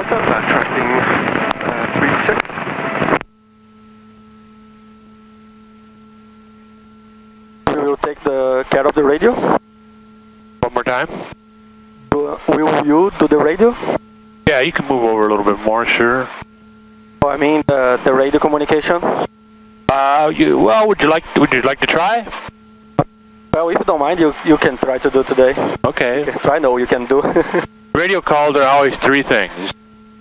Delta, backtracking 36. We will take the care of the radio. One more time. Will you do the radio? Yeah, you can move over a little bit more, sure. Oh, I mean the radio communication. Well, would you like to try? Well, if you don't mind, you can try to do today. Okay. You can try. No, you can do. Radio calls are always three things: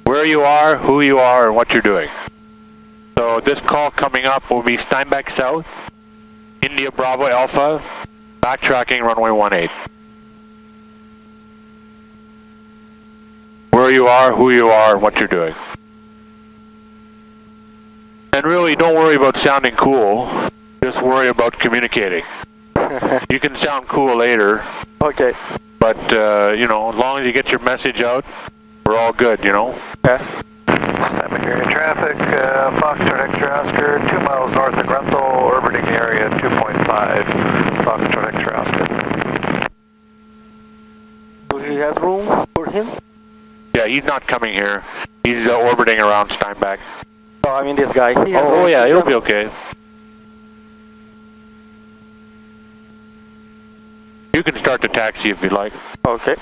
where you are, who you are, and what you're doing. So this call coming up will be Steinbeck South, India Bravo Alpha, backtracking runway 18. Where you are, who you are, and what you're doing. And really, don't worry about sounding cool. Just worry about communicating. You can sound cool later. Okay. But, you know, as long as you get your message out, we're all good, you know? Okay. Citabria traffic, Foxtrot Extra Oscar, 2 miles north of Grunthal, orbiting the area 2.5, Foxtrot Extra Oscar. Do you have room for him? Yeah, he's not coming here. He's orbiting around Steinbeck. Oh, I mean this guy. Oh yeah, it'll be okay. You can start the taxi if you'd like. Okay.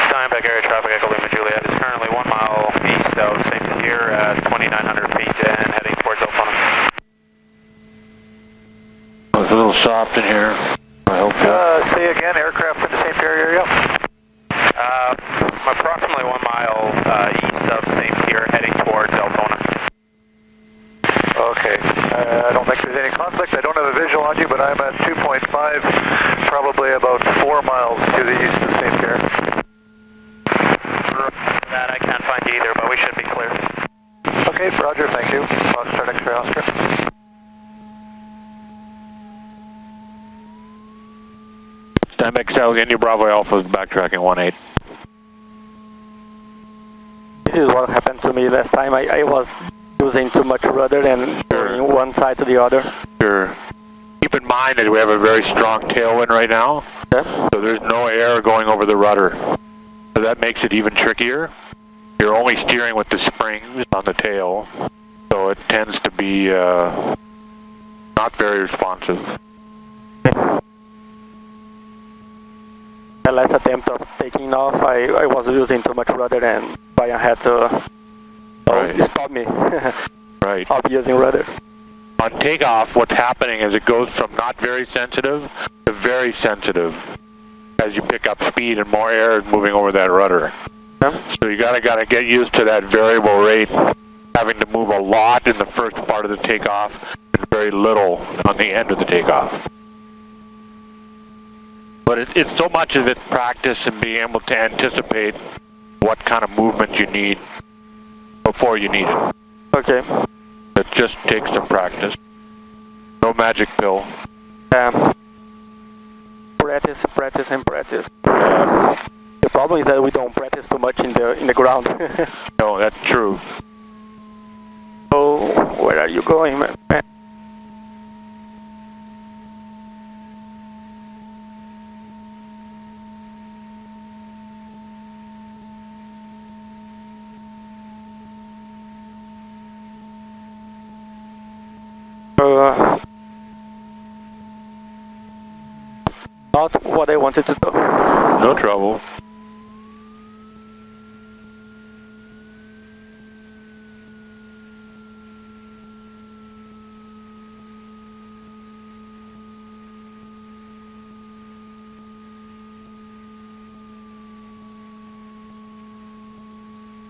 Steinbeck area traffic, Echo Lima Juliet is currently 1 mile east of St. Here at 2,900 feet and heading towards Elfona. Oh, it's a little soft in here. I hope Say again, aircraft in the St. Pierre area? Approximately 1 mile east of St. Pierre, heading towards Elfona. Okay, I don't think there's any conflict. I don't have a visual on you, but I'm at 2.5, probably about 4 miles to the east of St. Pierre. That I can't find either, but we should be clear. Okay, roger, thank you. Foxtrot X-ray Oscar. Steinbeck South, India Bravo Alpha is backtracking 18. This is what happened to me last time. I was using too much rudder and turning one side to the other. Sure. Keep in mind that we have a very strong tailwind right now. Okay. So there's no air going over the rudder. So that makes it even trickier. You're only steering with the springs on the tail. So it tends to be not very responsive. The last attempt of taking off, I was using too much rudder and Brian had to stop me. Right. Of using rudder. On takeoff, what's happening is it goes from not very sensitive to very sensitive as you pick up speed and more air is moving over that rudder. Yeah. So you gotta get used to that variable rate, having to move a lot in the first part of the takeoff and very little on the end of the takeoff. But it's so much of it practice and being able to anticipate what kind of movement you need before you need it. Okay. It just takes some practice. No magic pill. Practice, practice, and practice. The problem is that we don't practice too much in the ground. No, that's true. So, where are you going, man? Not what I wanted to do. No trouble.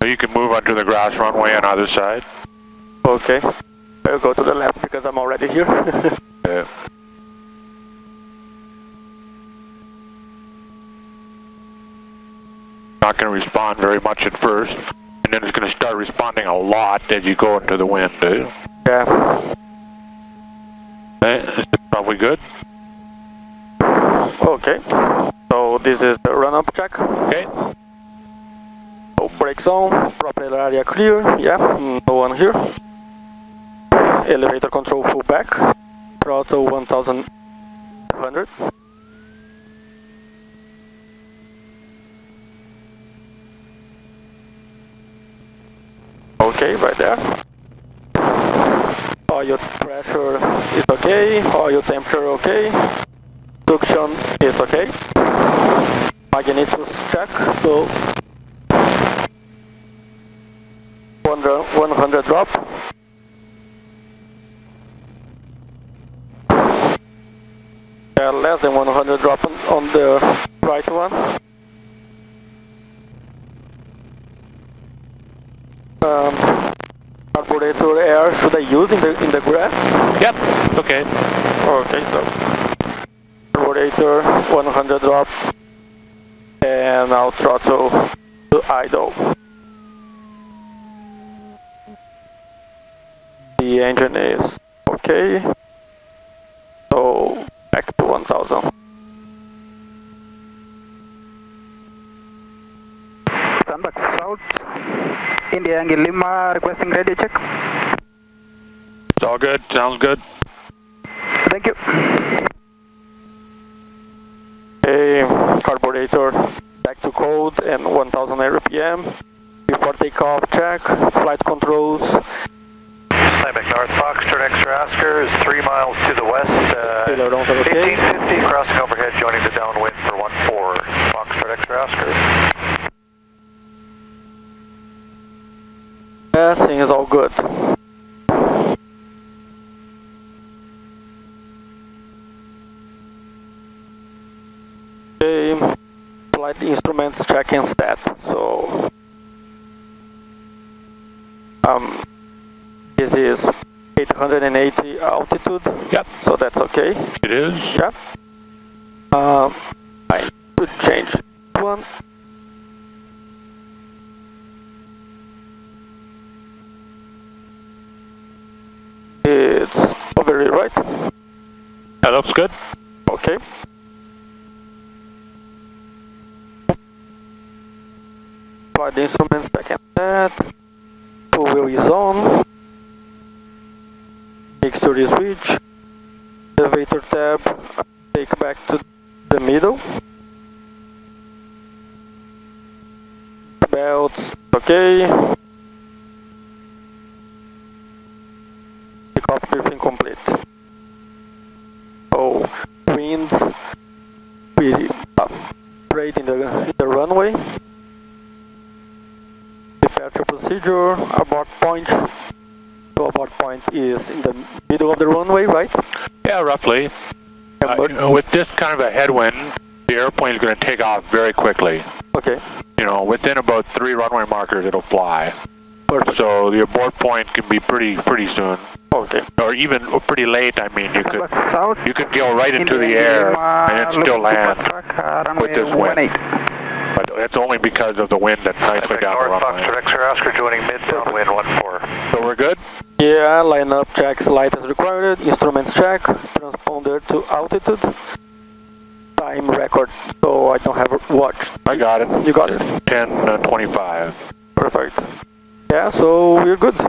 So you can move onto the grass runway on either side. Okay. I'll go to the left because I'm already here. Yeah. Not going to respond very much at first, and then it's going to start responding a lot as you go into the wind. Yeah. Okay, is this probably good? Okay. So this is the run-up check. Okay. So brake zone, propeller area clear. Yeah, no one here. Elevator control full back. throttle 1200. Okay, right there. Oil pressure is okay, oil temperature okay, suction is okay. Magnetus check, so 100 drop. Yeah, less than 100 drop on the right one. Carburetor air should I use in the grass? Yep, okay. Okay, so carburetor 100 drop, and now throttle to idle. The engine is okay, so back to 1000. Stand back south, India Yankee Lima requesting radio check. It's all good, sounds good. Thank you. Okay, carburetor back to code and 1000 RPM. Before takeoff check, flight controls. Steinbeck North, Foxtrot Extra Oscar is 3 miles to the west. 1850, crossing overhead, joining the downwind for 14. Foxtrot Extra Oscar. Passing is all good. Okay, flight instruments check and set. So this is 880 altitude. Yep. So that's okay. It is? Yeah. I should change one. It's over here, right? That looks good. Okay. Flight instruments back and set. Full wheel is on. Mixture is reached. Elevator tab, take back to the middle. Belts, okay. Takeoff briefing complete. Oh, winds, we brake in the runway. Departure procedure, abort point. So abort point is in the middle of the runway, right? Yeah, roughly. With this kind of a headwind, the airplane is going to take off very quickly. Okay. You know, within about 3 runway markers, it'll fly. Perfect. So the abort point can be pretty soon. Okay. Or even pretty late. I mean, you could South, go right into the air and it still land with this wind. But it's only because of the wind that's nicely down the North, runway. Foxtrot Extra Oscar joining mid downwind 14. So we're good? Yeah, line up checks, light as required, instruments check, transponder to altitude, time record, so I don't have a watch. I got it. You got it? 10:25. Perfect. Yeah, so we're good.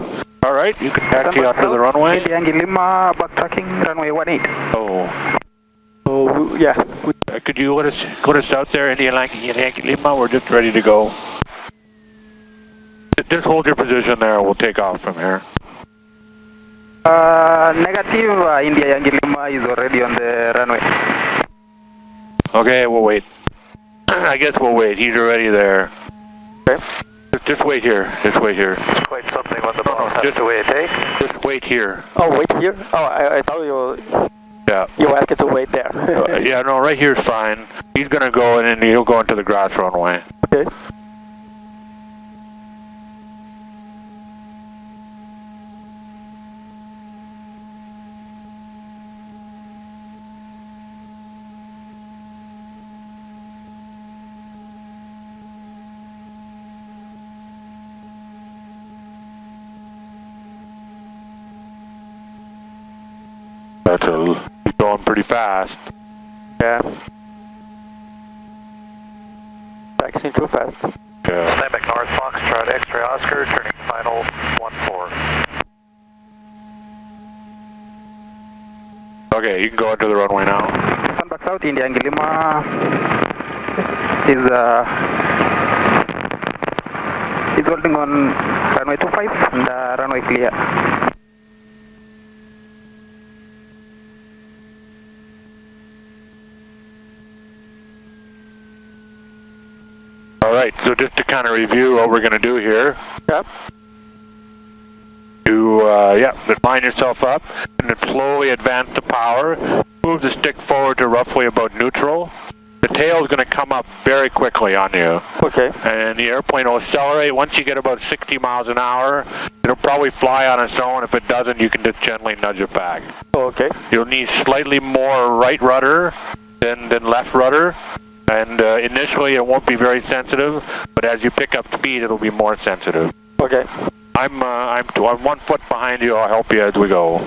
All right, you can taxi out to the runway. India Yankee Lima backtracking runway 18. Oh. So, yeah. Could you let us out there, India Yankee Lima? We're just ready to go. Just hold your position there. We'll take off from here. Negative, India Yankee Lima is already on the runway. Okay, we'll wait. I guess we'll wait. He's already there. Okay. Just wait here. Just wait here. It's quite something when the ball has to wait, eh? Just wait here. Oh, wait here? Oh, I thought you asked to wait there. Yeah, no, right here is fine. He's going to go and then he'll go into the grass runway. Okay. He's going pretty fast. Yeah. Taxiing too fast. Yeah. Steinbeck North, Foxtrot Extra Oscar, turning final 14. Okay, you can go into the runway now. Stand back south, India Angle Lima is holding on runway 25 and runway clear. Alright, so just to kind of review what we're going to do here. Yep. You, line yourself up and then slowly advance the power. Move the stick forward to roughly about neutral. The tail is going to come up very quickly on you. Okay. And the airplane will accelerate. Once you get about 60 miles an hour, it'll probably fly on its own. If it doesn't, you can just gently nudge it back. Okay. You'll need slightly more right rudder than left rudder. And initially it won't be very sensitive, but as you pick up speed, it'll be more sensitive. Okay. I'm 1 foot behind you. I'll help you as we go.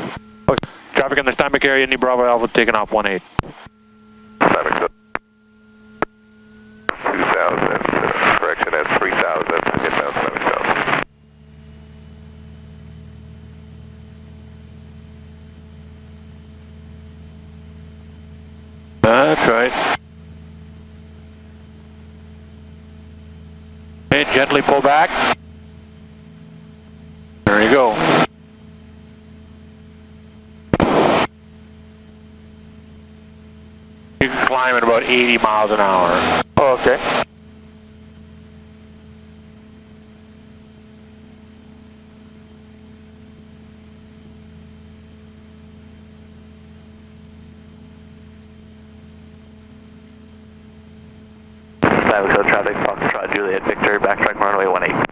Okay. Traffic in the Steinbeck area, Indy Bravo Alpha, taking off 18. Steinbeck 2000, correction at 3000, inbound 7000. That's right. And gently pull back. There you go. You can climb at about 80 miles an hour. Okay. Steinbeck South traffic, Foxtrot Juliet Victor, backtrack runway 18.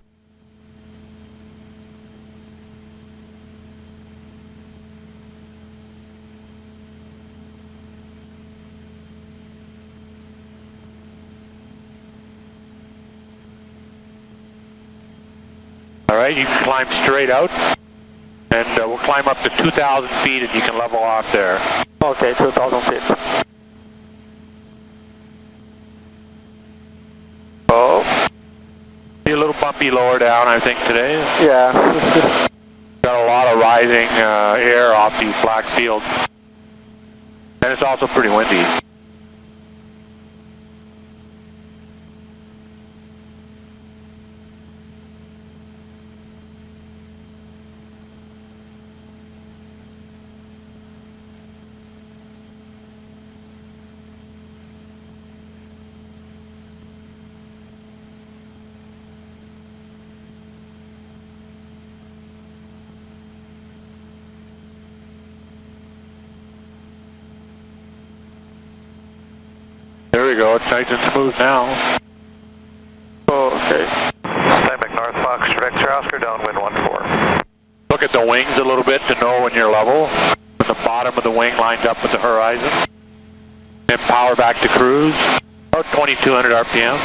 Alright, you can climb straight out, and we'll climb up to 2,000 feet and you can level off there. Okay, 2,000 feet. Oh. Be a little bumpy lower down, I think, today. Yeah. Got a lot of rising air off these black fields. And it's also pretty windy. There we go, it's nice and smooth now. Okay. Steinbeck North, Foxtrot X-ray Oscar, downwind 14. Look at the wings a little bit to know when you're level. When the bottom of the wing lines up with the horizon. And power back to cruise. About 2,200 RPM.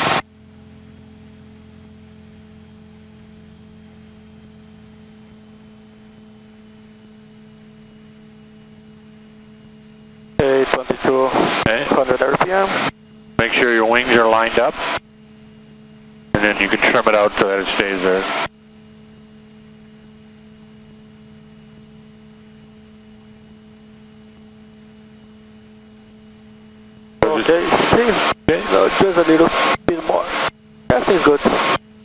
Okay, 2,200 RPM. Make sure your wings are lined up. And then you can trim it out so that it stays there. Okay, no, just a little bit more. That seems good.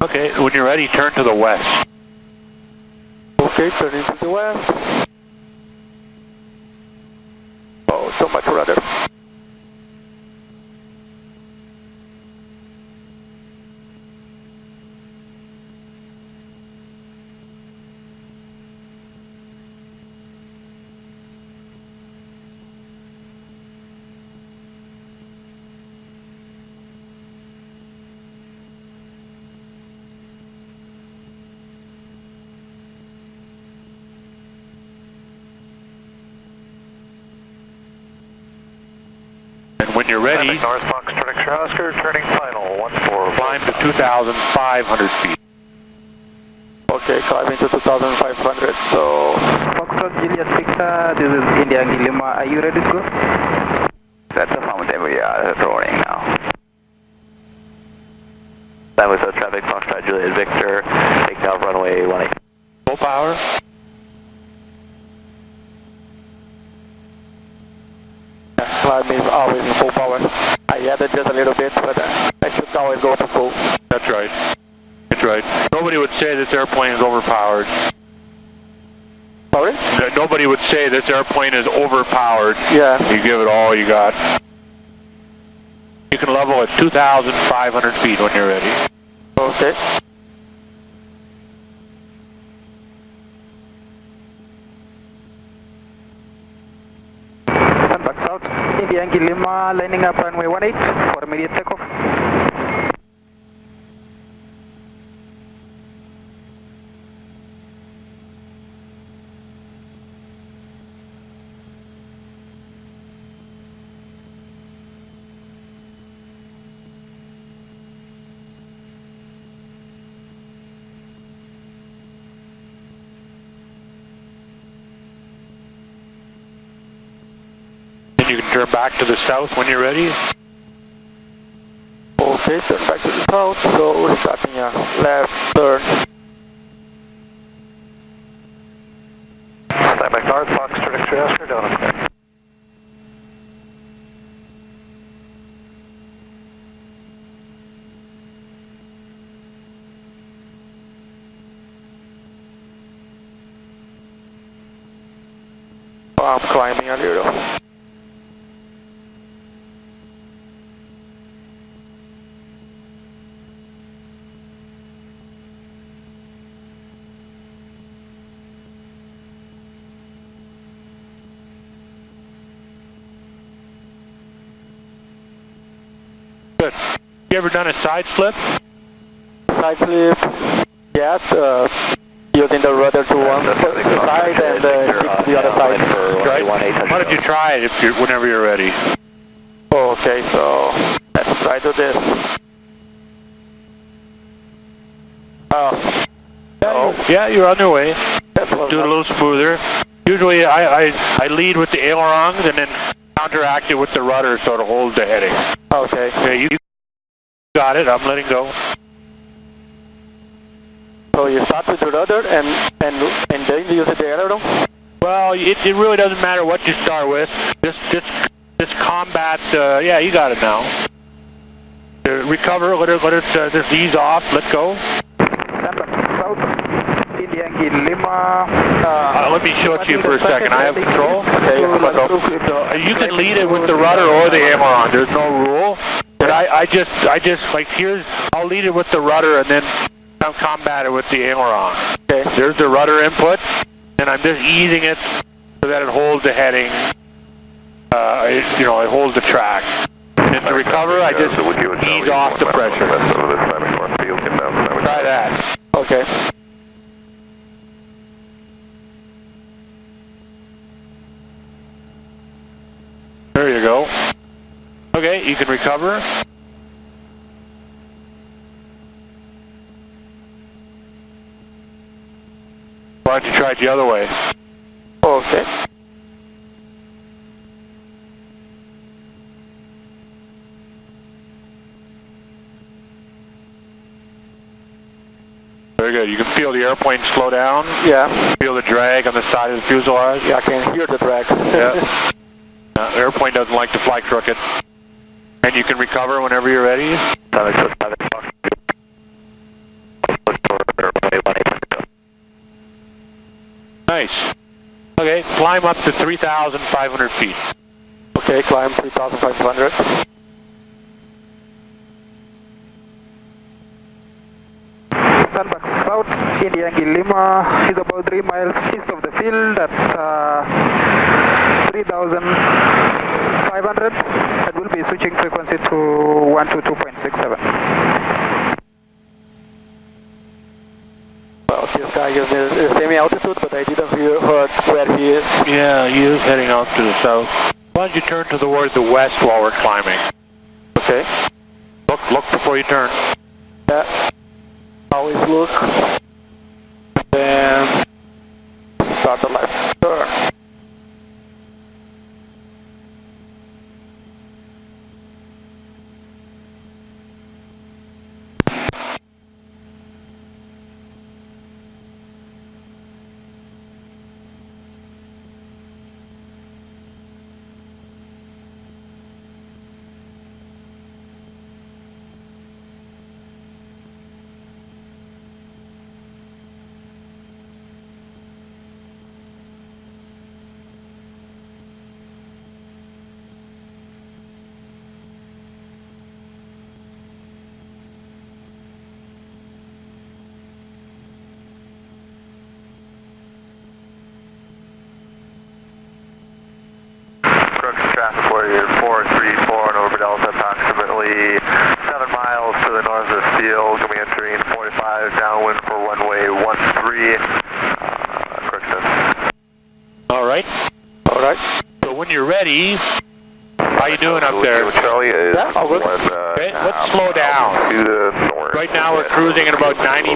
Okay, when you're ready, turn to the west. Okay, turning to the west. Oh, so much rudder. And when you're ready, North Foxtrot X-ray Oscar, turning final, 14. climb to 2,500 feet. Okay, climbing to 2,500, so... Foxtrot Juliet Victor, this is India Angle Lima. Are you ready to go? That's affirmative, we are rolling now. That was traffic, Foxtrot Juliet Victor, take off runway 18. Full power. always in full power. I added just a little bit, but I should always go to full. That's right. That's right. Nobody would say this airplane is overpowered. Sorry? Nobody would say this airplane is overpowered. Yeah. You give it all you got. You can level at 2,500 feet when you're ready. Okay. Stand back south. India Yankee Lima, lining up runway 18 for immediate takeoff. Then you can turn back to the south when you're ready. Okay, turn back to the south, so we're starting a left turn. Stand back north, Foxtrot X-ray Oscar, down and clear. I'm climbing a little. Good. You ever done a side slip? Side slip, yes, using the rudder to one side and stick to the other side. Right. Why don't you try it whenever you're ready? Okay, so let's try to this. Yeah, you're on your way. That's what Do it a little smoother. Usually I lead with the ailerons and then counteract it with the rudder so to hold the heading. Okay. Okay, you got it. I'm letting go. So you start with the rudder and then use the aileron? Well, it really doesn't matter what you start with. Just combat. Yeah, you got it now. Recover. Let it just ease off. Let go. Stand back south. India Yankee Lima. Let me show it to you for a second. I have control. Okay, let's go. So you can lead it with the rudder or the aileron. There's no rule. But I just like I'll lead it with the rudder and then I'll combat it with the aileron. Okay. There's the rudder input, and I'm just easing it so that it holds the heading. It holds the track. And to recover, I just ease off the pressure. Try that. Okay. There you go. Okay, you can recover. Why don't you try it the other way? Okay. Very good. You can feel the airplane slow down. Yeah. Feel the drag on the side of the fuselage. Yeah, I can hear the drag. Yeah. The airplane doesn't like to fly crooked. And you can recover whenever you're ready. Nice. Okay, climb up to 3,500 feet. Okay, climb 3,500. Stand back south. India Yankee Lima is about 3 miles east of the field at 3,500. And we'll be switching frequency to 122.67. Well, this guy gives me the same altitude, but I didn't hear where he is. Yeah, he is heading out to the south. Why don't you turn towards the west while we're climbing? Okay. Look before you turn. Yeah. Always look. Then start the left turn. traffic warrior 434 and over Delta, approximately 7 miles to the north of the field. Going to be entering 45 downwind for runway 13. Correction. Alright. Alright. So when you're ready, how you doing up there? Charlie is yeah, all good. Okay, let's slow down. To the north. Right now we're cruising at about 90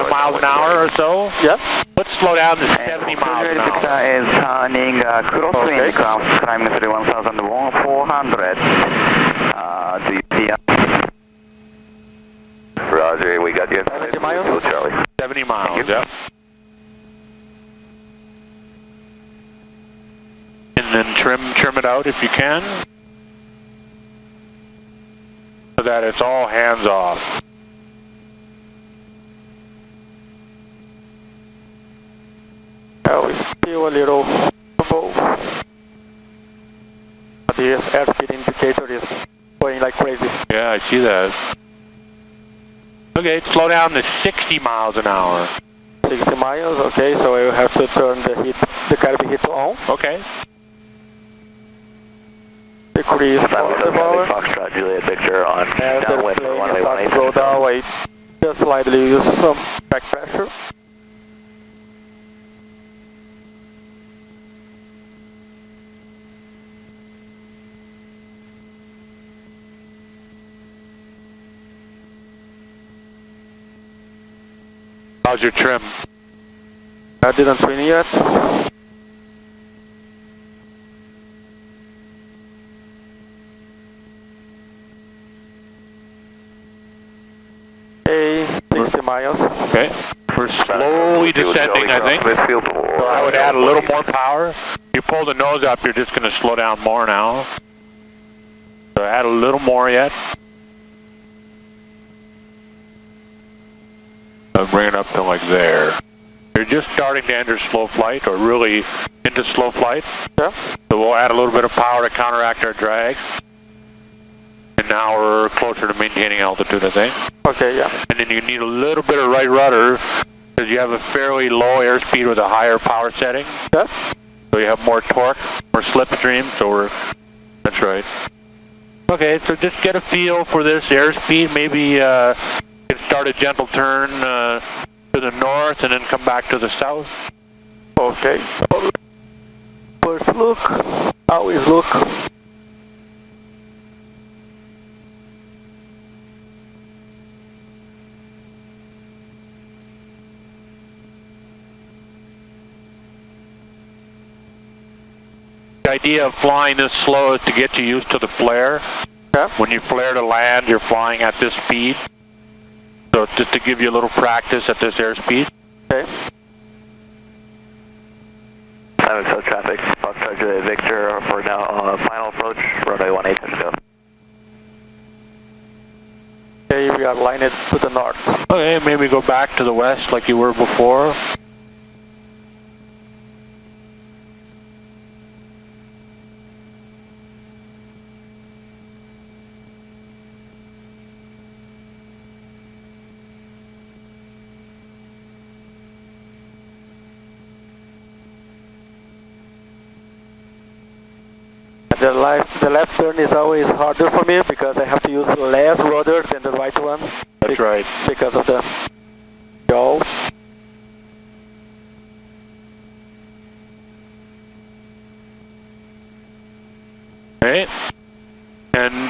miles an hour or so. Yeah. Let's slow down to 70 miles an hour. Victor is turning crosswind, climbing through 1,400. Do you see us? Roger, we got you. 70 miles? Charlie. 70 miles, yeah. And then trim it out if you can, so that it's all hands off. We still a little above. But the airspeed indicator is going like crazy. Yeah, I see that. Okay, slow down to 60 miles an hour. 60 miles, okay, so I will have to turn the cabin heat on. Okay. Decrease the power. Foxtrot Juliet Victor on As the downwind for plane runway starts 18. to go down, I just slightly use some back pressure. How's your trim? I didn't trim yet. Okay, 60 miles. Okay. We're slowly descending, I think. So I would add a little more power. You pull the nose up, you're just going to slow down more now. So add a little more yet. And bring it up to like there. You're just starting to enter slow flight, or really into slow flight. Yeah. So we'll add a little bit of power to counteract our drag. And now we're closer to maintaining altitude, I think. Okay, yeah. And then you need a little bit of right rudder, because you have a fairly low airspeed with a higher power setting. Yeah. So you have more torque, more slipstream, so that's right. Okay, so just get a feel for this airspeed, maybe start a gentle turn to the north and then come back to the south. Okay, so first look, always look. The idea of flying this slow is to get you used to the flare. Yeah. When you flare to land, you're flying at this speed. So just to give you a little practice at this airspeed. Okay. South traffic, Foxtrot Juliet Victor for now final approach, runway 18 go. Okay, we are lined to the north. Okay, maybe go back to the west like you were before. The left turn is always harder for me because I have to use less rudder than the right one. That's right. Because of the yaw. Okay. And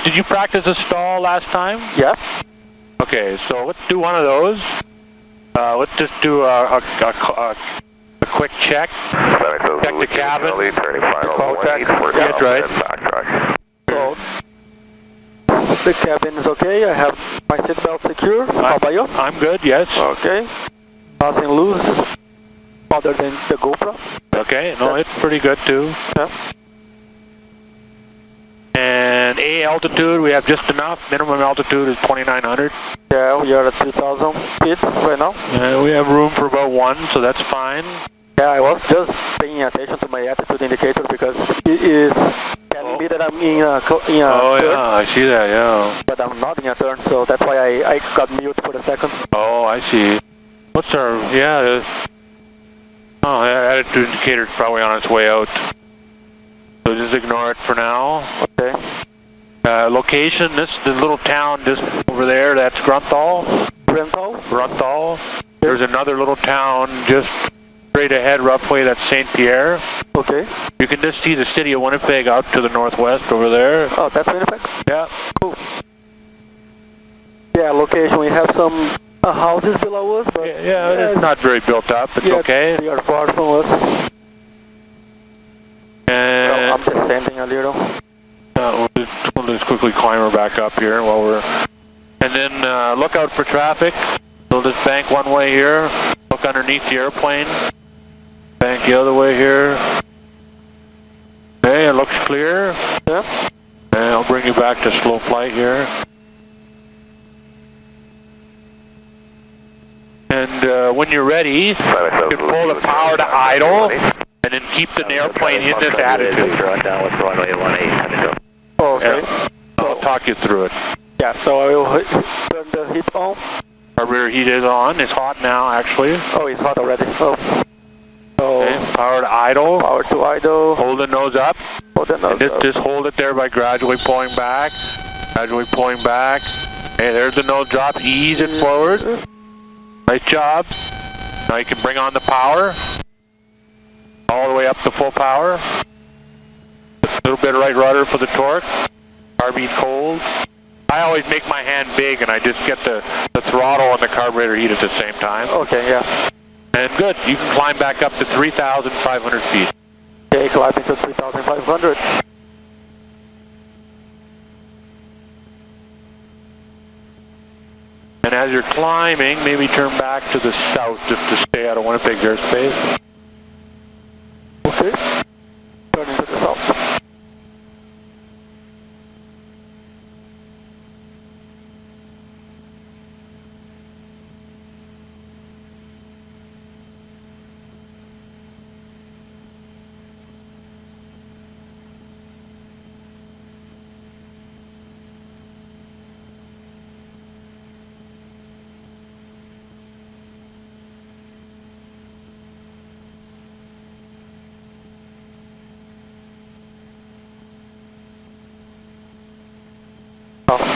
did you practice a stall last time? Yeah. Okay, so let's do one of those. Let's just do a quick check. Check the cabin. That's right. So the cabin is okay. I have my seatbelt secure. How about you? I'm good, yes. Okay. Nothing loose other than the GoPro. Okay, no, it's pretty good too. Yeah. And A altitude, we have just enough. Minimum altitude is 2,900. Yeah, we are at 2,000 feet right now. We have room for about 1, so that's fine. Yeah, I was just paying attention to my altitude indicator because it is telling me that I'm in a turn. Yeah, I see that, yeah. But I'm not in a turn, so that's why I got mute for a second. Oh, I see. What's our, yeah, oh, the attitude indicator is probably on its way out. So just ignore it for now. Okay. Location, the little town just over there, that's Grunthal. Grunthal. There's another little town just straight ahead roughly, that's St. Pierre. Okay. You can just see the city of Winnipeg out to the northwest over there. Oh, that's Winnipeg? Yeah. Cool. Yeah, location, we have some houses below us, but... Yeah, it's not very built up, it's okay. They are far from us. And So I'm descending a little. we'll just quickly climb her back up here while we're... And then look out for traffic. We'll just bank one way here. Look underneath the airplane. Bank the other way here. Okay, it looks clear. Yeah. And I'll bring you back to slow flight here. And when you're ready, you can pull the power to idle, and then keep the airplane in this attitude. Oh, okay. Yeah. I'll talk you through it. Yeah, so I will turn the heat on. Carburetor heat is on. It's hot now, actually. Oh, it's hot already. Oh. So Okay. Power to idle. Power to idle. Hold the nose up. Hold the nose up. Just hold it there by gradually pulling back. Gradually pulling back. Hey, there's the nose drop. Ease it forward. Nice job. Now you can bring on the power. All the way up to full power. A little bit of right rudder for the torque. Carbine cold. I always make my hand big and I just get the throttle and the carburetor heat at the same time. Okay, yeah. And good. You can climb back up to 3,500 feet. Okay, climbing to 3,500. And as you're climbing, maybe turn back to the south just to stay out of Winnipeg airspace. Okay. Turning to the south.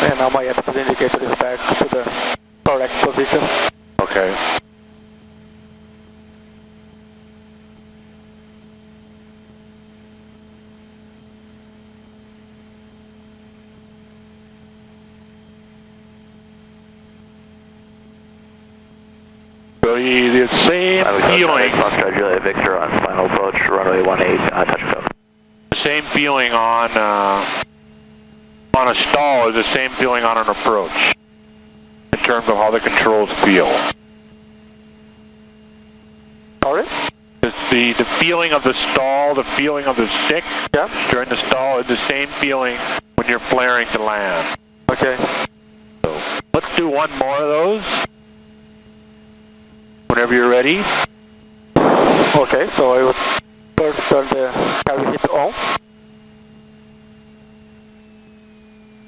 And now my attitude indicator is back to the correct position. Okay. So the same feeling. Victor on final approach, runway 18, touch and go. The same feeling on a stall is the same feeling on an approach in terms of how the controls feel. Alright? The feeling of the stall, the feeling of the stick during the stall is the same feeling when you're flaring to land. Okay. So let's do one more of those. Whenever you're ready. Okay, so I will first turn the carry heat on.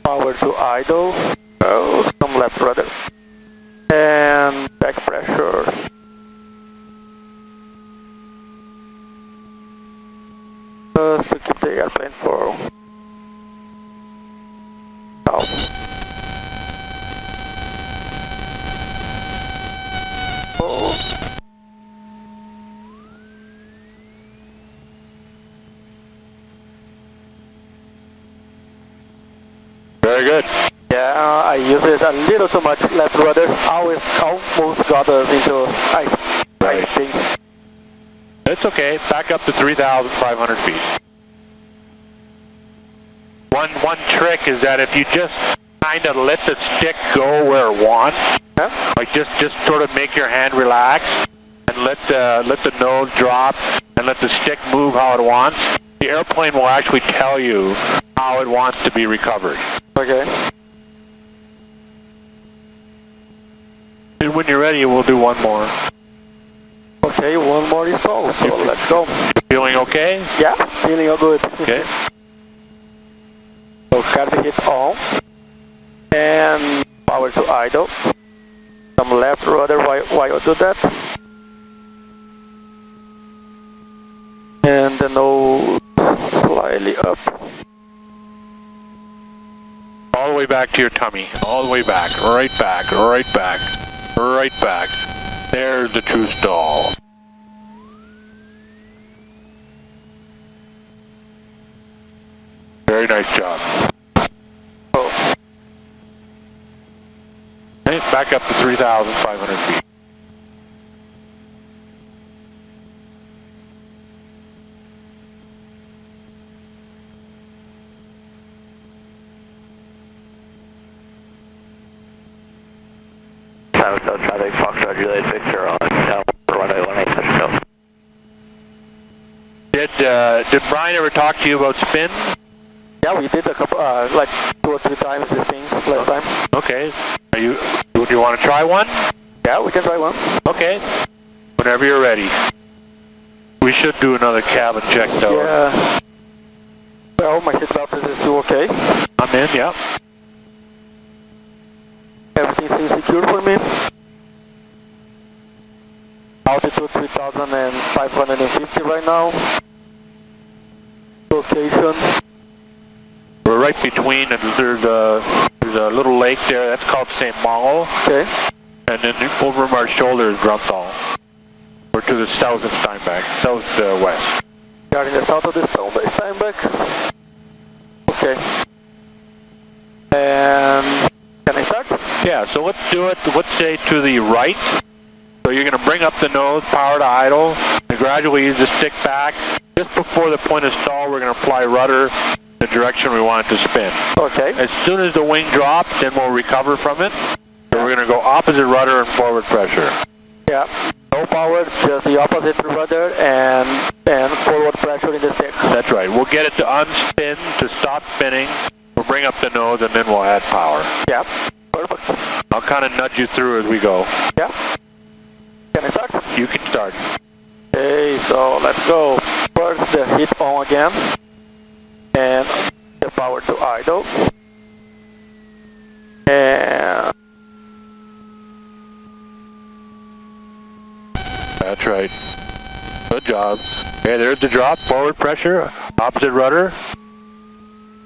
Power to idle. Oh, some left rudder. And back pressure. Just to keep the airplane for south. Very good. Yeah, I use it a little too much left rudder. Almost got us into ice thing. It's okay. Back up to 3,500 feet. One trick is that if you just kind of let the stick go where it wants, like just sort of make your hand relax and let the nose drop and let the stick move how it wants, the airplane will actually tell you how it wants to be recovered. Okay. And when you're ready, we'll do one more. Okay, one more is all, so let's go. Feeling okay? Yeah, feeling all good. Okay. So carry heat on. And power to idle. Some left rudder while you do that. And the nose slide. slightly up. All the way back to your tummy. All the way back. Right back. Right back. Right back. There's the true stall. Very nice job. Oh. Okay, back up to 3,500 feet. South traffic, Foxtrot Juliet Victor on down runway 18, touch go. Did Brian ever talk to you about spin? Yeah, we did a couple, like 2 or 3 times these things last time. Okay. Do you want to try one? Yeah, we can try one. Okay. Whenever you're ready. We should do another cabin check though. Yeah. Well, my seatbelt is still okay. I'm in, yeah. Everything seems secure for me. Altitude 3,550 right now. Location. We're right between, and there's a little lake there, that's called St. Malo. Okay. And then over our shoulder is Grunthal. We're to the south of Steinbach, southwest. We are in the south of the Steinbach. Okay. And can I start? Yeah, so let's do it, let's say to the right. So you're going to bring up the nose, power to idle, and gradually use the stick back. Just before the point of stall, we're going to apply rudder the direction we want it to spin. Okay. As soon as the wing drops, then we'll recover from it. So we're going to go opposite rudder and forward pressure. Yeah. No power, just the opposite rudder and forward pressure in the stick. That's right. We'll get it to unspin, to stop spinning. We'll bring up the nose, and then we'll add power. Yeah. Perfect. I'll kind of nudge you through as we go. Yeah. Can I start? You can start. Okay, so let's go. First the heat on again. And the power to idle. And that's right. Good job. Okay, there's the drop. Forward pressure, opposite rudder,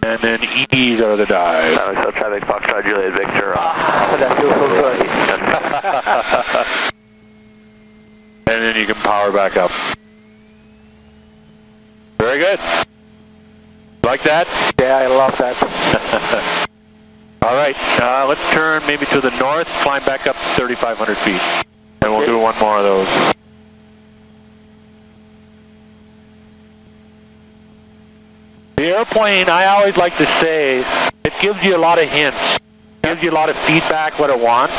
and then ease out of the dive. South traffic, Foxtrot Juliet Victor on. that feels so good. And then you can power back up. Very good. Like that? Yeah, I love that. All right, let's turn maybe to the north, climb back up 3,500 feet. And we'll do one more of those. The airplane, I always like to say, it gives you a lot of hints. It gives you a lot of feedback what it wants.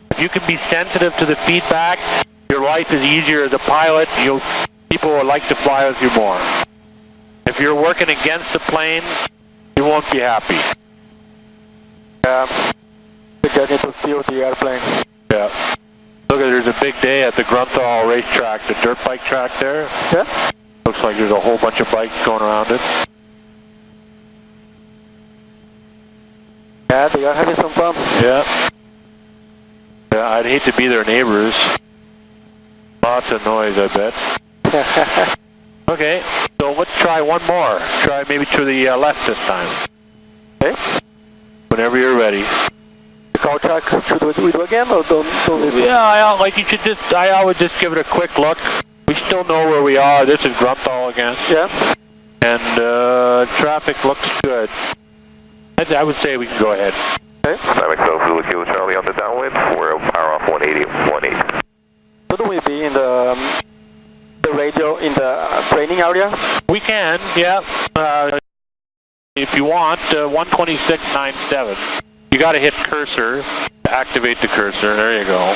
If you can be sensitive to the feedback, your life is easier as a pilot. People will like to fly with you more. If you're working against the plane, you won't be happy. Yeah. We just need to feel the airplane. Yeah. Look, there's a big day at the Grunthal racetrack, the dirt bike track there. Yeah. Looks like there's a whole bunch of bikes going around it. Yeah, they are having some fun. Yeah. Yeah, I'd hate to be their neighbors. Lots of noise, I bet. Okay, so let's try one more. Try maybe to the left this time. Okay. Whenever you're ready. The call track, should we do again or don't leave it? Yeah, I always just give it a quick look. We still know where we are. This is Grunthal again. Yeah. And traffic looks good. I would say we can go ahead. Okay. Dynamic Zone, Kilo Charlie on the downwind. We're power off 180, 18. Shouldn't we be in the radio in the training area? We can, yeah. If you want, 126.97. You got to hit cursor to activate the cursor. There you go.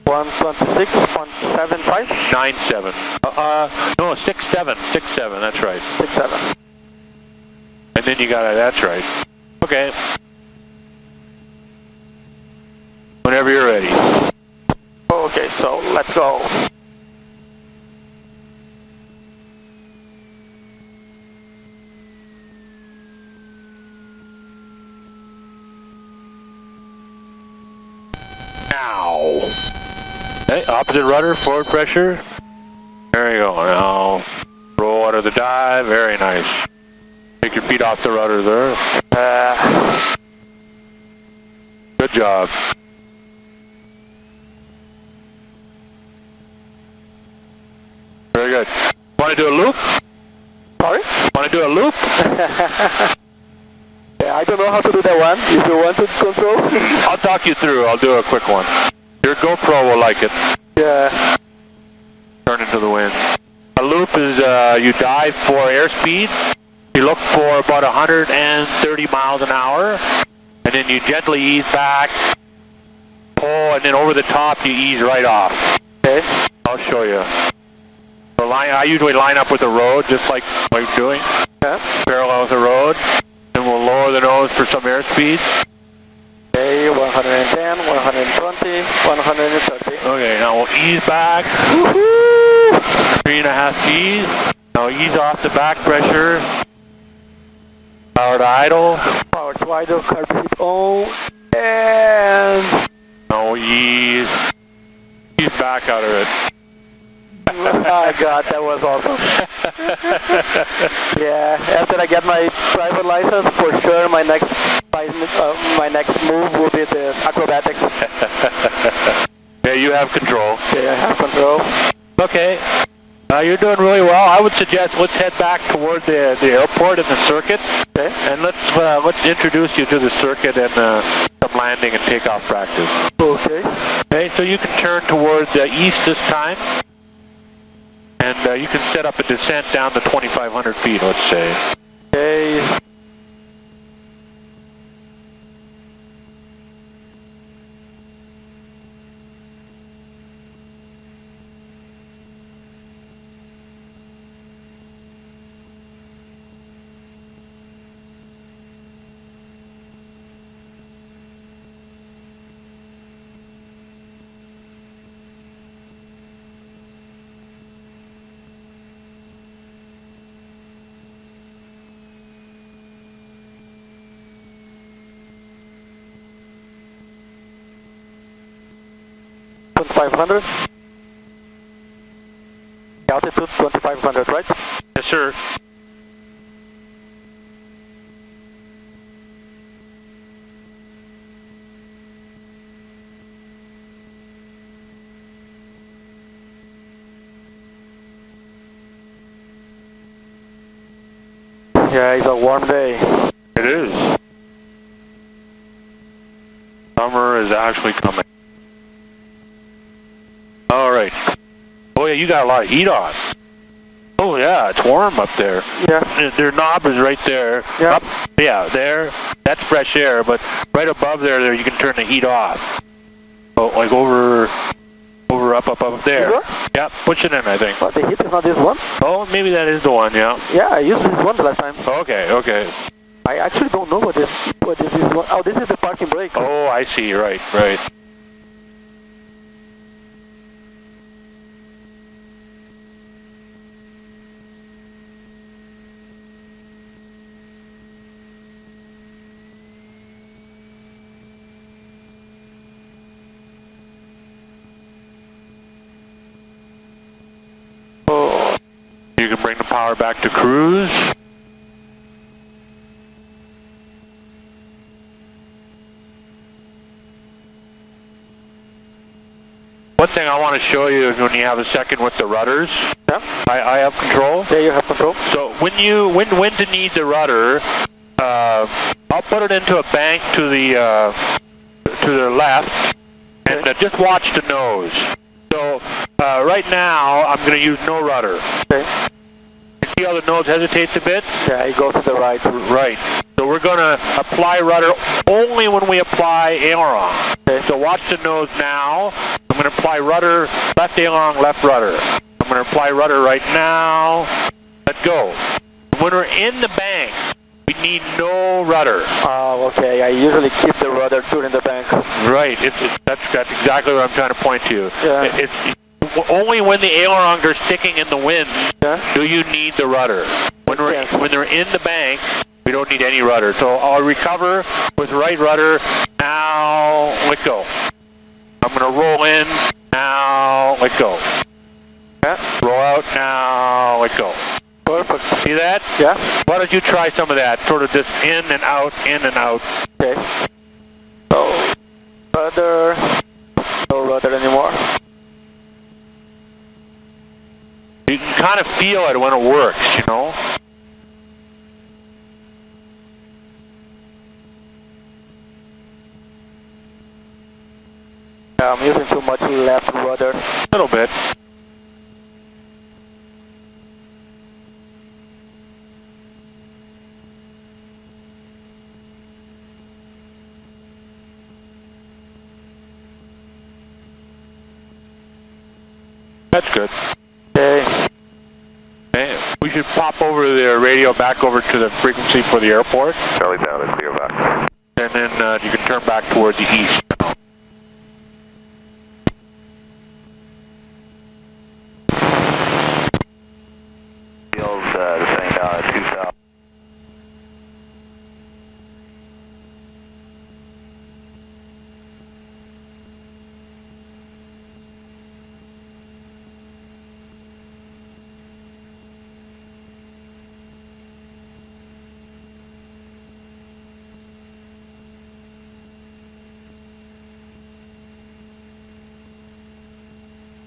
126.75? 97. No, 67. 67. That's right. 67. And then you got to. That's right. Okay. Whenever you're ready. Okay, so let's go. Now. Okay, opposite rudder, forward pressure. There you go. Now, Roll out of the dive, very nice. Take your feet off the rudder there. Good job. Very good. Want to do a loop? Sorry? Want to do a loop? Yeah, I don't know how to do that one. If you want to control. I'll talk you through. I'll do a quick one. Your GoPro will like it. Yeah. Turn into the wind. A loop is you dive for airspeed. You look for about 130 miles an hour, and then you gently ease back, pull, and then over the top you ease right off. Okay. I'll show you. So I usually line up with the road, just like what you're doing. Yeah. Parallel with the road. Then we'll lower the nose for some airspeed. Okay, 110, 120, 130. Okay, now we'll ease back. Woohoo! 3.5 Gs. Now ease off the back pressure. Power to idle. Power to idle, carb heat on, and... Now ease back out of it. Oh God, that was awesome. Yeah, after I get my private license, for sure my next move will be the acrobatics. Yeah, you have control. Yeah, I have control. Okay. You're doing really well. I would suggest let's head back toward the airport and the circuit. Okay. And let's introduce you to the circuit and some landing and takeoff practice. Okay. Okay, so you can turn toward the east this time. And you can set up a descent down to 2,500 feet, let's say. Okay. $2,500. Altitude 2,500, right? Yes, sir. Yeah, it's a warm day. It is. Summer is actually coming. All right. Oh yeah, you got a lot of heat on. Oh yeah, it's warm up there. Yeah. Their knob is right there. Yeah. Up, yeah, there. That's fresh air, but right above there, you can turn the heat off. Oh, like over, up there. Sure? Yeah, push it in, I think. But the heat is not this one? Oh, maybe that is the one, yeah. Yeah, I used this one the last time. Okay, okay. I actually don't know what this is. Oh, this is the parking brake. Oh, I see, right. You can bring the power back to cruise. One thing I want to show you is when you have a second with the rudders. Yeah. I have control. Yeah, you have control. So when to need the rudder, I'll put it into a bank to the left, and just watch the nose. So right now I'm going to use no rudder. Okay. You see how the nose hesitates a bit? Yeah, it goes to the right. Right. So we're going to apply rudder only when we apply aileron. Okay. So watch the nose now. I'm going to apply rudder, left aileron, left rudder. I'm going to apply rudder right now. Let go. When we're in the bank, we need no rudder. Oh, okay. I usually keep the rudder during the bank. Right. That's exactly what I'm trying to point to. Yeah. It's only when the ailerons are sticking in the wind do you need the rudder. When they're in the bank, we don't need any rudder. So I'll recover with right rudder. Now let go. I'm going to roll in. Now let go. Roll out. Now let go. Perfect. See that? Yeah. Why don't you try some of that? Sort of just in and out, in and out. Okay. So, rudder. No rudder anymore. You can kind of feel it when it works, you know? Yeah, I'm using too much left rudder. A little bit. That's good. Okay. Okay. We should pop over the radio back over to the frequency for the airport. Charlie Tower, clear back. And then you can turn back toward the east. Fields descending down at 2000.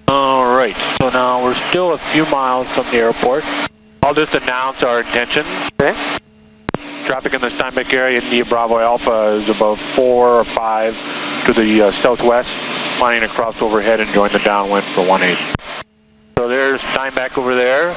Alright, so now we're still a few miles from the airport. I'll just announce our intentions. Okay. Traffic in the Steinbeck area, India Bravo Alpha is about 4 or 5 to the southwest, planning to cross overhead and join the downwind for 18. So there's Steinbeck over there.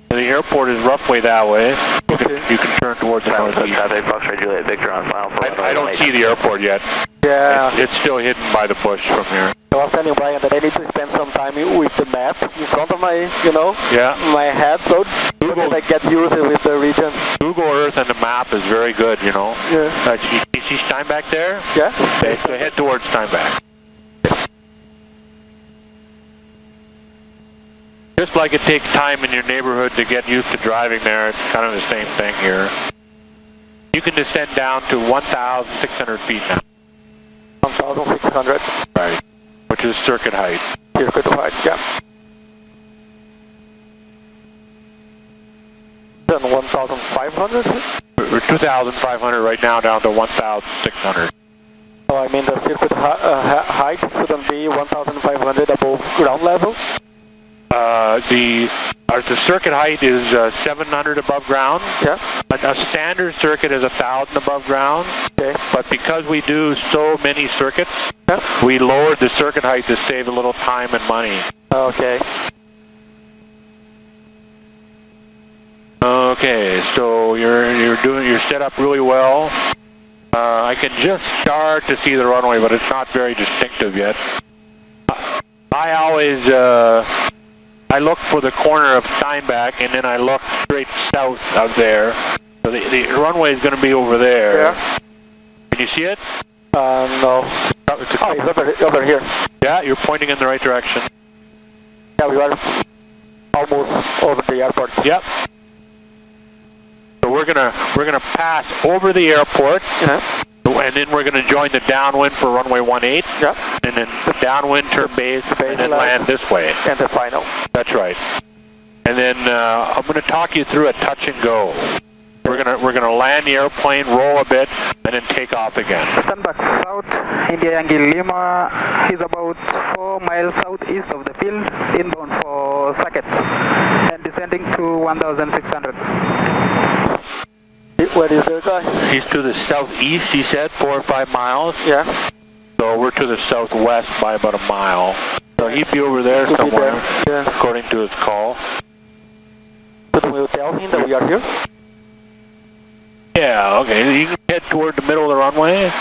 The airport is roughly that way. You can turn towards the northeast. I don't see the airport yet. Yeah. It's still hidden by the bush from here. I was telling Brian that I need to spend some time with the map in front of my, my head, so that I get used with the region. Google Earth and the map is very good, you know. Yeah. You see Steinbeck there? Yeah. Okay, so head towards Steinbeck. Just like it takes time in your neighborhood to get used to driving there, it's kind of the same thing here. You can descend down to 1,600 feet now. 1,600. Right. Which is circuit height. Circuit height, yeah. Then 1,500? We're 2,500 right now, down to 1,600. So I mean the circuit height shouldn't be 1,500 above ground level? The circuit height is 700 above ground. Yeah. A standard circuit is 1,000 above ground. Okay. But because we do so many circuits, yeah, we lowered the circuit height to save a little time and money. Okay. Okay, so you're set up really well. I can just start to see the runway, but it's not very distinctive yet. I always I look for the corner of Steinbeck, and then I look straight south of there. So the runway is going to be over there. Yeah. Can you see it? No. It's over here. Yeah, you're pointing in the right direction. Yeah, we are almost over the airport. Yep. So we're gonna pass over the airport. And then we're going to join the downwind for runway 18. Yep. And then the downwind turn base and then land this way. And the final. That's right. And then I'm going to talk you through a touch and go. We're gonna land the airplane, roll a bit, and then take off again. Stand back south, India Yankee Lima is about 4 miles southeast of the field, inbound for Sackets, and descending to 1,600. Where is the guy? He's to the southeast, he said, 4 or 5 miles. Yeah. So we're to the southwest by about a mile. So he'd be over there somewhere, yeah, according to his call. So we'll tell him that we are here? Yeah, okay. You can head toward the middle of the runway,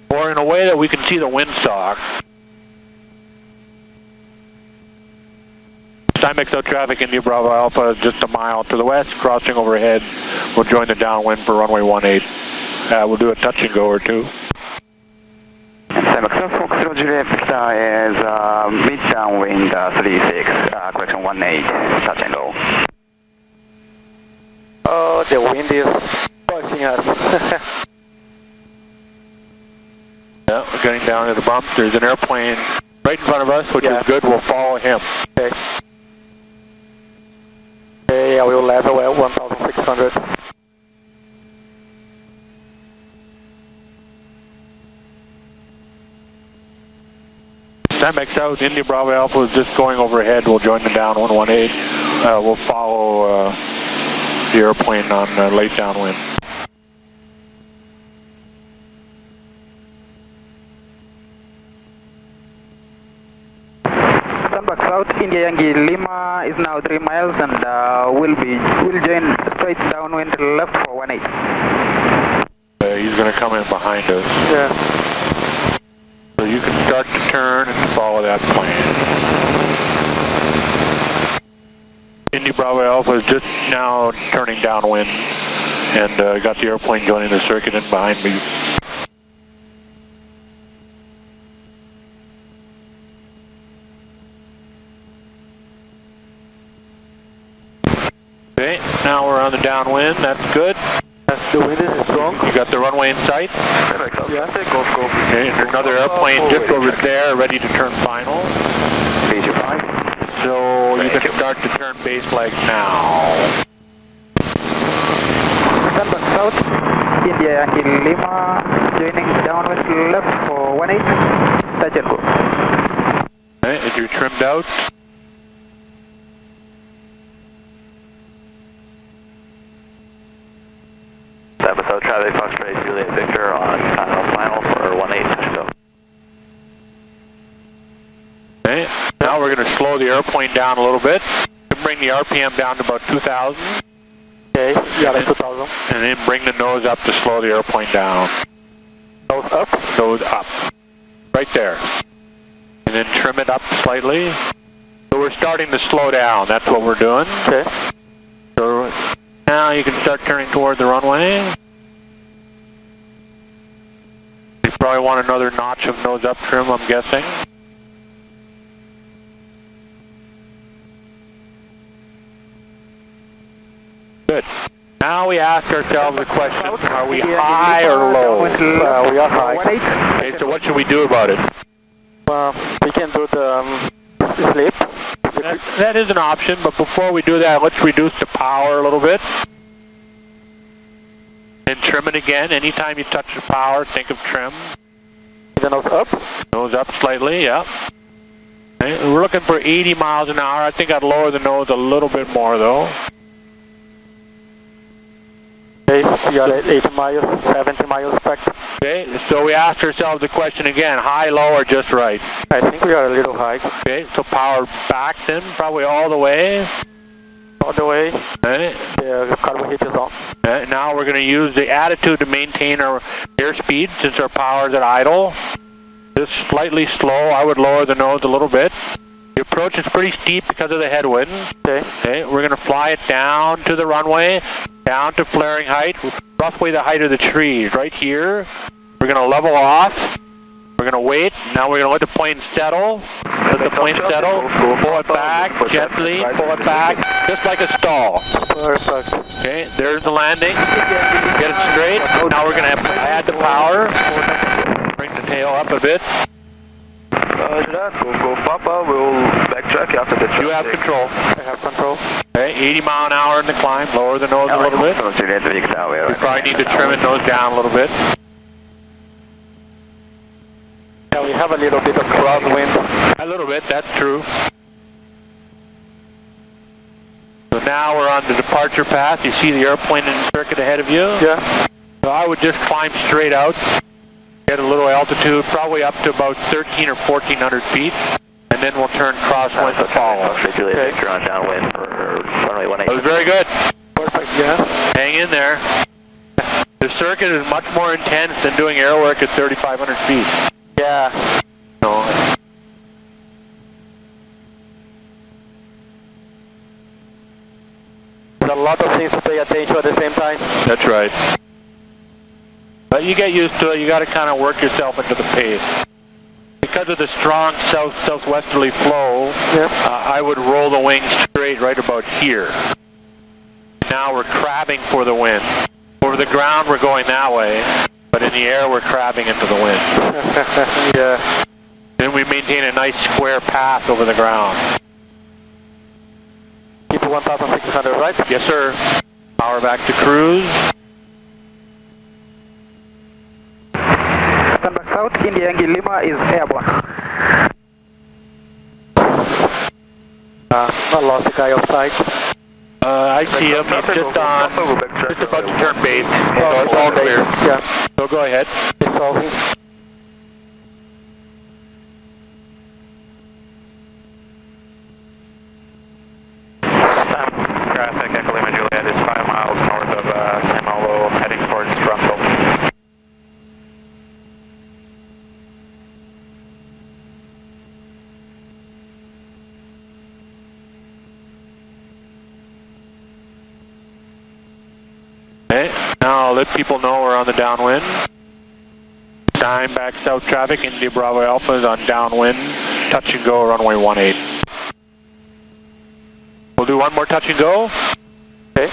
or in a way that we can see the windsock. Steinbeck South traffic, India Bravo Alpha, just a mile to the west, crossing overhead. We'll join the downwind for runway 18. We'll do a touch and go or two. Steinbeck South Foxtrot Juliet is mid downwind 36, correction 18, touch and go. Oh, the wind is pushing us. Yeah, we're getting down to the bump. There's an airplane right in front of us, which is good. We'll follow him. Okay. Okay, I will level at 1,600. Steinbach South, India Bravo Alpha is just going overhead. We'll join the down 118. We'll follow the airplane on late downwind. Steinbach South, India Yankee Lima is now 3 miles and will join straight downwind left for 18. He's going to come in behind us. Yeah. So you can start to turn and follow that plane. Indy Bravo Alpha is just now turning downwind and got the airplane joining the circuit in behind me. Okay, now we're on the downwind, that's good. The wind is strong. You got the runway in sight? Yeah. Okay, and another airplane just over there, ready to turn final. Major 5. So you can start to turn base flags now. Steinbach South, India Yankee Lima joining downwind left for 18. Touch and go. Okay, if you're trimmed out. Steinbach South, Charlie Foxtrot, Juliet Victor on final for 18. Touch go. Okay, now we're going to slow the airplane down a little bit. Bring the RPM down to about 2,000. Okay, yeah, that's 2,000. And then bring the nose up to slow the airplane down. Nose up? Nose up. Right there. And then trim it up slightly. So we're starting to slow down. That's what we're doing. Okay. So now you can start turning toward the runway. You probably want another notch of nose up trim, I'm guessing. Good. Now we ask ourselves the question, are we high or low? We are high. Okay, so what should we do about it? We can do the sleep. That is an option, but before we do that, let's reduce the power a little bit. And trim it again. Anytime you touch the power, think of trim. The nose up? Nose up slightly, yeah. Okay, we're looking for 80 miles an hour. I think I'd lower the nose a little bit more, though. Okay, we are at 80 miles, 70 miles back. Okay, so we asked ourselves the question again, high, low, or just right? I think we are a little high. Okay, so power back then, probably all the way. All the way. Okay. The cargo heat is on. Okay, now we're going to use the attitude to maintain our airspeed since our power is at idle. Just slightly slow, I would lower the nose a little bit. The approach is pretty steep because of the headwind. Okay. Okay, we're going to fly it down to the runway, down to flaring height, roughly the height of the trees, right here. We're going to level off. We're going to wait. Now we're going to let the plane settle. Let the plane settle. Pull it back gently. Pull it back, just like a stall. Perfect. Okay, there's the landing. Get it straight. Now we're going to add the power. Bring the tail up a bit. Roger that. Go Papa. We'll backtrack after the You have control. I have control. Okay, 80 mile an hour in the climb. Lower the nose a little bit. You probably need to trim it nose down a little bit. Yeah, we have a little bit of crosswind. A little bit, that's true. So now we're on the departure path. You see the airplane in the circuit ahead of you? Yeah. So I would just climb straight out, get a little altitude, probably up to about 1,300 or 1,400 feet, and then we'll turn crosswind to follow. Okay. On downwind for runway 18. That was very good. Perfect, yeah. Hang in there. The circuit is much more intense than doing air work at 3,500 feet. Yeah. No. There's a lot of things to pay attention at the same time. That's right. But you get used to it. You got to kind of work yourself into the pace. Because of the strong southwesterly flow, Yep. I would roll the wings straight right about here. Now we're crabbing for the wind. Over the ground, we're going that way, but in the air, we're crabbing into the wind. Yeah. Then we maintain a nice square path over the ground. Keep 1600, right? Yes, sir. Power back to cruise. Stand back south, India Yankee Lima is airborne. I lost the guy off sight. I see him. He's just on, just about to turn base. So it's all clear. Yeah, So go ahead. it's all here. Traffic, Echo Lima Juliet is 5 miles north of San Malo, heading towards Toronto. Okay, now I'll let people know we're on the downwind. Time back south traffic, India Bravo Alpha is on downwind. Touch and go, runway 18. We'll do one more touch and go. Okay.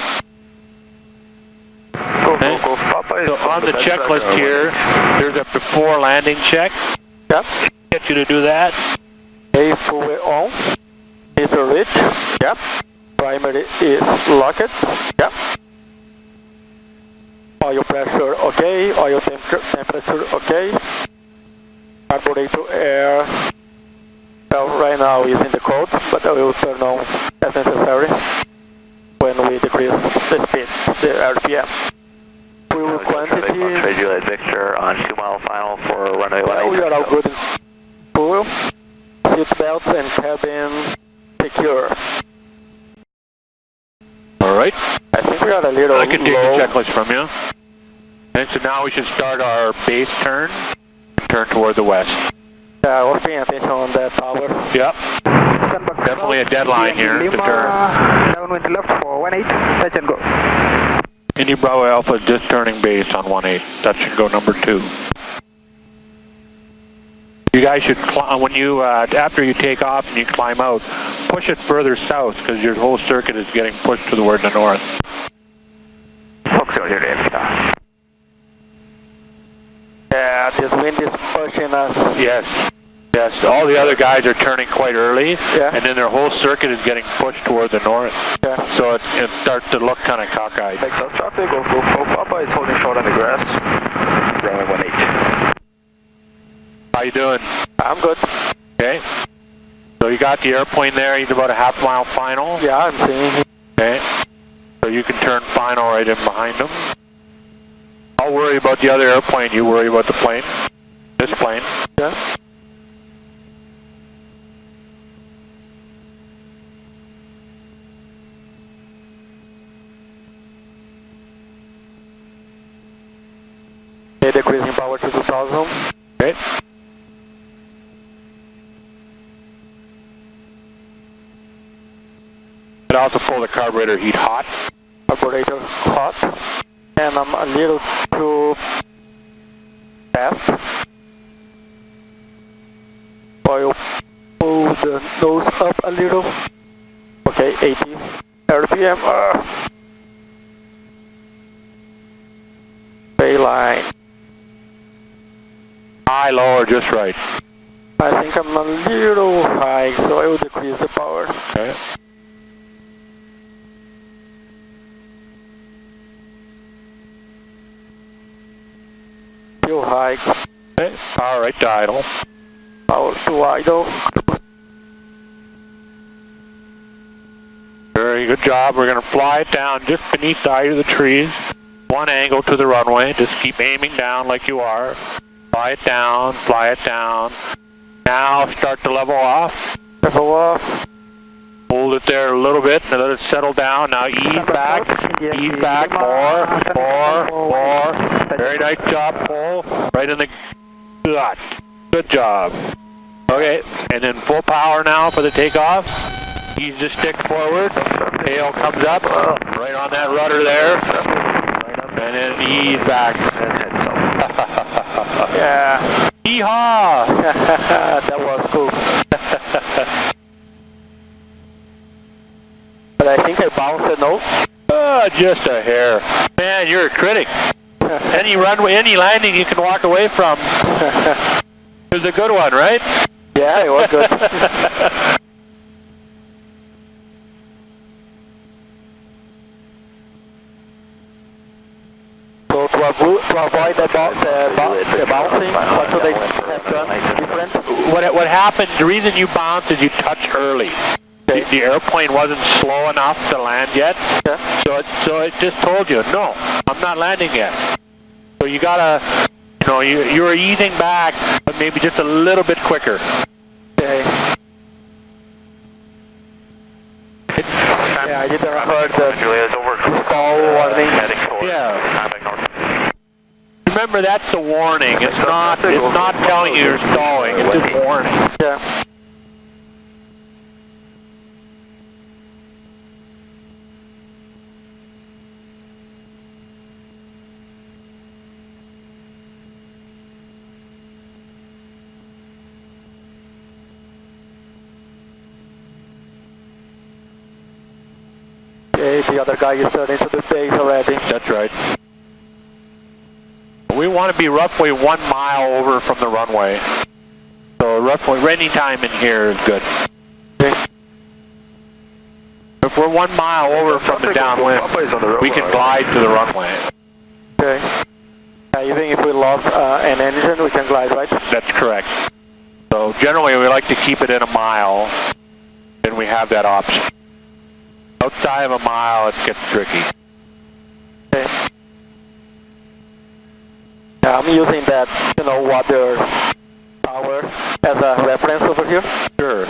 Go, Papa is So on the checklist here, there's a before landing check. Yep. Get you to do that. A full-way on. Is a ridge. Yep. Primary is locked. Yep. Oil pressure okay. Oil temperature okay. Carburetor air. Well, right now is in the code, but I will turn on as necessary when we decrease the speed, the RPM. Fuel quantity. Trade Juliet Victor on 2 mile final for runway 18. Well, we are all good in fuel. Seat belts and cabin secure. Alright. I think we are a little I can take low. the checklist from you. And so now we should start our base turn. Turn toward the west. Yeah, I was paying attention on that tower. Yep. Stand back Definitely a south, deadline India here Yankee to Lima, turn. downwind left for 18, touch and go. India Bravo Alpha is just turning base on 18. Touch and go number 2. You guys should, when you, after you take off and you climb out, push it further south because your whole circuit is getting pushed toward the north. Yeah, this wind is pushing us. Yes. Yes, all the other guys are turning quite early, Yeah. and then their whole circuit is getting pushed toward the north. Yeah. So it starts to look kind of cockeyed. Take south traffic, go Papa is holding short on the grass. Runway 18. How you doing? I'm good. Okay. So you got the airplane there, he's about a half mile final. Yeah, I'm seeing him. Okay. So you can turn final right in behind him. I'll worry about the other airplane, you worry about the plane. This plane. Yeah. Okay, decreasing power to 2000. Okay. But also pull the carburetor heat hot. Carburetor hot. And I'm a little too fast. Oil pull the nose up a little. Okay, 80 RPM. Line. High, low, or just right? I think I'm a little high, so I will decrease the power. Okay. Still high. Okay. Power right to idle. Power to idle. Very good job. We're going to fly it down just beneath the height of the trees. One angle to the runway. Just keep aiming down like you are. Fly it down, fly it down. Now start to level off. Level off. Hold it there a little bit and let it settle down. Now ease back, more. Very nice job, pull. Right in the gut. Good job. Okay, and then full power now for the takeoff. Ease the stick forward. Tail comes up, right on that rudder there. And then ease back. Yeah. Yeehaw! That was cool. But I think I bounced it, no? Just a hair. Man, you're a critic. Any runway, any landing you can walk away from. It was a good one, right? Yeah, it was good. to avoid the bouncing, what should they have done different? What happened, the reason you bounced is you touched early. The airplane wasn't slow enough to land yet, so it just told you, no, I'm not landing yet. So you gotta, you were easing back, but maybe just a little bit quicker. Okay. Yeah, I didn't heard the stall warning. Yeah. Remember, that's the warning. It's not telling you you're stalling. It's just warning. Yeah. Okay, the other guy is turning to the base already. That's right. We want to be roughly 1 mile over from the runway. So roughly, any time in here is good. Okay. If we're 1 mile over from the downwind, we can glide to the runway. Okay. Even if we lost an engine, we can glide, right? That's correct. So generally, we like to keep it in a mile, then we have that option. Outside of a mile, it gets tricky. Okay. I'm using that, water power as a reference over here. Sure.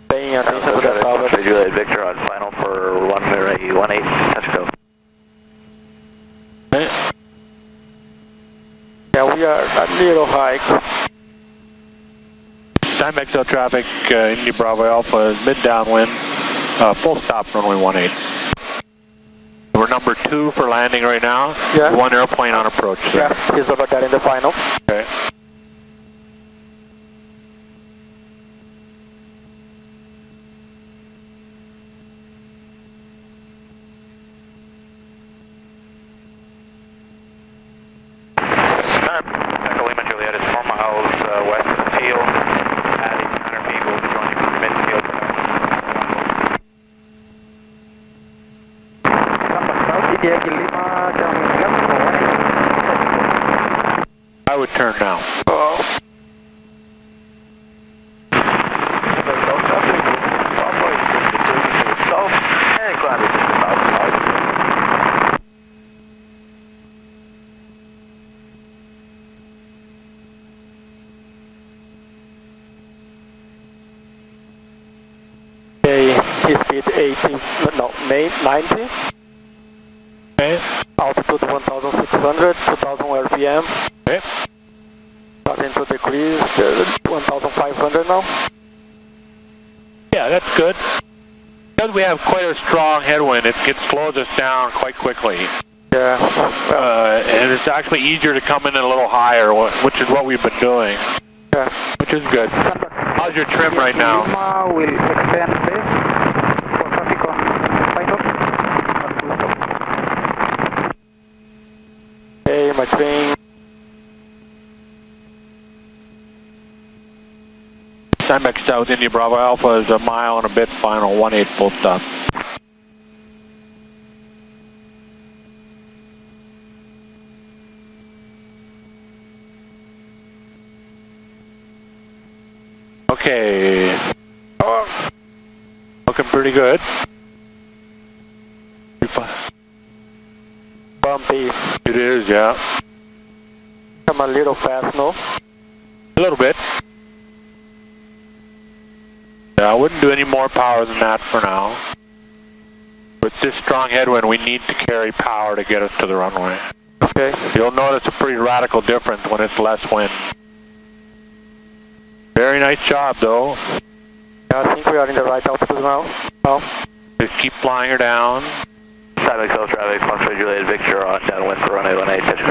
Paying attention to that power. Juliet Victor on final for 118, touch go. Okay. Yeah, we are a little high. Time XL traffic, Indy Bravo Alpha, mid downwind, full stop runway 18. We're number 2 for landing right now. Yeah. 1 airplane on approach. Sir. Yeah, he's over there in the final. Okay. Echo Lima Juliet is 4 miles west of the field. At 100 feet, we'll be joining from midfield. I would turn now. Okay, his speed 90. Okay. Altitude 1,600, 2,000 RPM. Okay. Starting to decrease, 1,500 now. Yeah, that's good. Because we have quite a strong headwind, it slows us down quite quickly. Yeah. And it's actually easier to come in a little higher, which is what we've been doing. Yeah. Which is good. How's your trim right now? Lima will extend this for traffic on final. Okay, my train. Timex South India Bravo Alpha is a mile and a bit final, 18 full stop. Okay. Looking pretty good. Bumpy. It is, yeah. I'm a little fast, no? A little bit. Yeah, I wouldn't do any more power than that for now. With this strong headwind, we need to carry power to get us to the runway. Okay. You'll notice a pretty radical difference when it's less wind. Very nice job, though. Yeah, I think we are in the right altitude now. Just keep flying her down. Time XL traffic, 1 Juliet Victor on downwind for runway 18, touch go.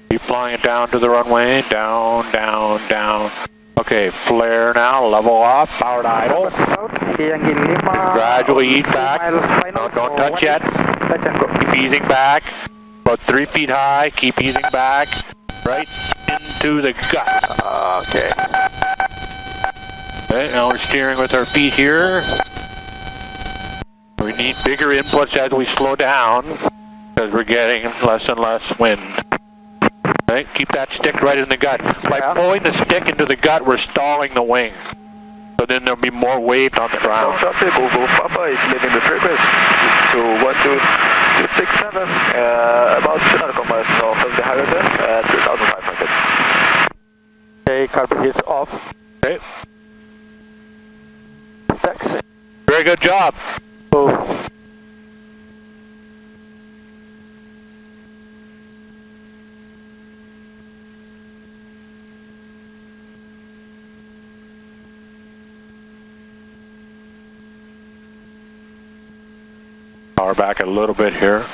Keep flying it down to the runway. Down, down, down. Okay, flare now, level off, powered idle. Gradually ease back. No, don't touch yet. Keep easing back. About 3 feet high, keep easing back. Right into the gut. Okay. Okay, now we're steering with our feet here. We need bigger inputs as we slow down, because we're getting less and less wind. Right? Keep that stick right in the gut. By pulling the stick into the gut, we're stalling the wing. So then there'll be more weight on the ground. Traffic, Google Papa is leaving the frequency to 12267, about 200 miles north of the highway at 3,500. Okay, carburetor hits off. Okay. Taxi. Very good job. Oh. Power back a little bit here.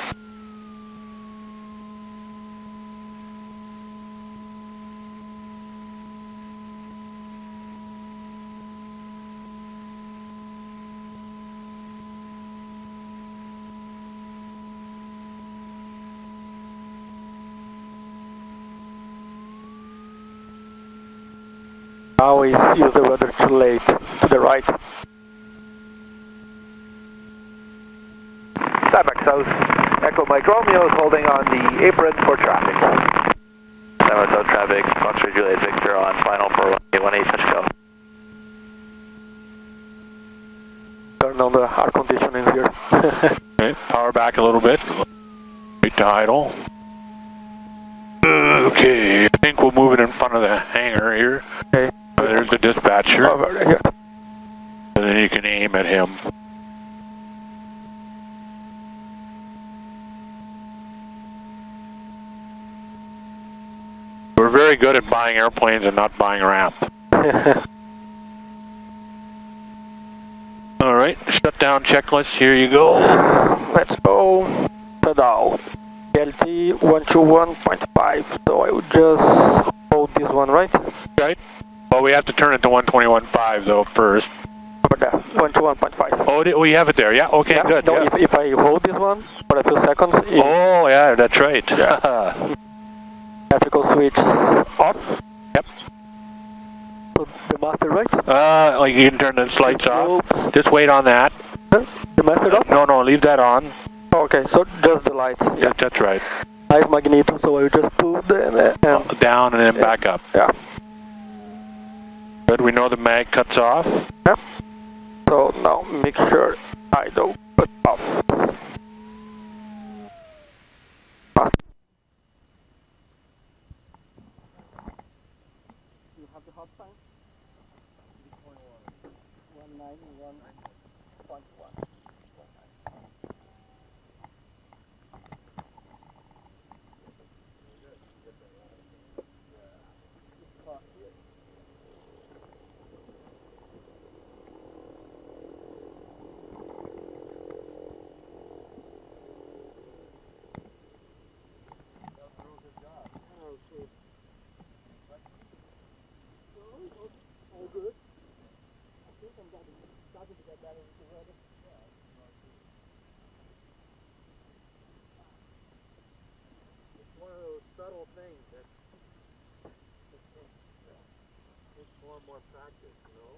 Always use the rudder too late, to the right. Back south, Echo Mike Romeo is holding on the apron for traffic. South traffic, Foxtrot Juliet Victor on final for 18 touch go. Turn on the air conditioning here. Okay, power back a little bit. Wait to idle. Okay, I think we'll move it in front of the hangar here. Okay. There's the dispatcher. Over here. And then you can aim at him. We're very good at buying airplanes and not buying ramp. Alright, shutdown checklist, here you go. Let's go. Ta-da. LT 121.5. So I would just hold this one, right? Right. Well, we have to turn it to 121.5 though first. Over there, 121.5. Oh, we have it there. Yeah. Okay. Yeah, Good. no, Yeah. if I hold this one for a few seconds, Oh, yeah. That's right. Yeah. electrical switch off. Yep. So the master, right? Like you can turn the lights off. Oops. Just wait on that. Huh? The master off? No, leave that on. Okay, so just the lights. Yeah, that's right. Nice magneto, so I will just pull the Down and then back up. Yeah. Good. We know the mag cuts off. Yeah. So now make sure I don't put off. You have the hot sign? 191.1. All good. I think I'm starting to get better into weather. It's one of those subtle things that takes more and more practice, you know.